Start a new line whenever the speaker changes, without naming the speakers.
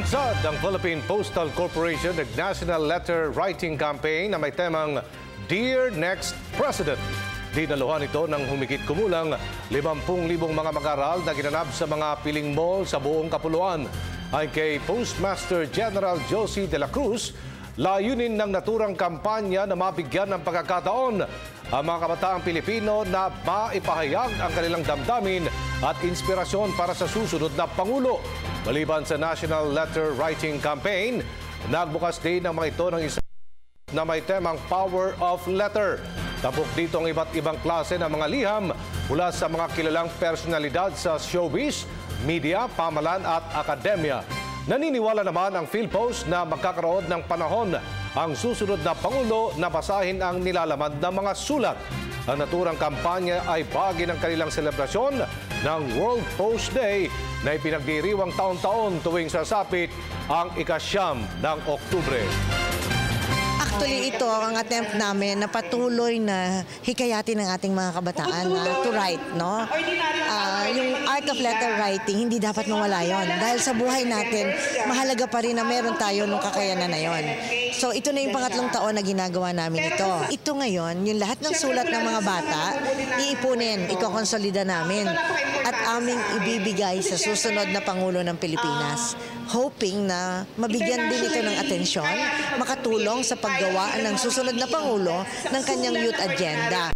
Nagsad ang Philippine Postal Corporation ng National Letter Writing Campaign na may temang Dear Next President. Dinaluhan ito ng humigit kumulang 50,000 mga mag-aaral na ginanap sa mga piling mall sa buong kapuluan. Ay kay Postmaster General Josie de la Cruz, layunin ng naturang kampanya na mabigyan ng pagkakataon ang mga kabataang Pilipino na maipahayag ang kanilang damdamin at inspirasyon para sa susunod na Pangulo. Maliban sa National Letter Writing Campaign, nagbukas din ang mga ito ng isa na may temang Power of Letter. Tapok dito ang iba't ibang klase ng mga liham mula sa mga kilalang personalidad sa showbiz, media, pamalan at akademya. Naniniwala naman ang PhilPost na magkakaroon ng panahon ang susunod na Pangulo na basahin ang nilalaman ng mga sulat. Ang naturang kampanya ay bahagi ng kanilang selebrasyon ng World Post Day na ipinagdiriwang taon-taon tuwing sasapit ang ika-9 ng Oktubre.
Actually, ito ang attempt namin na patuloy na hikayatin ng ating mga kabataan to write, no? Yung art of letter writing, hindi dapat mawala yon. Dahil sa buhay natin, mahalaga pa rin na meron tayo nung kakayanan na yon. So, ito na yung pangatlong taon na ginagawa namin ito. Ito ngayon, yung lahat ng sulat ng mga bata, iipunin, ikokonsolida namin at aming ibibigay sa susunod na Pangulo ng Pilipinas. Hoping na mabigyan din ito ng atensyon, makatulong sa paggawaan ng susunod na Pangulo ng kanyang youth agenda.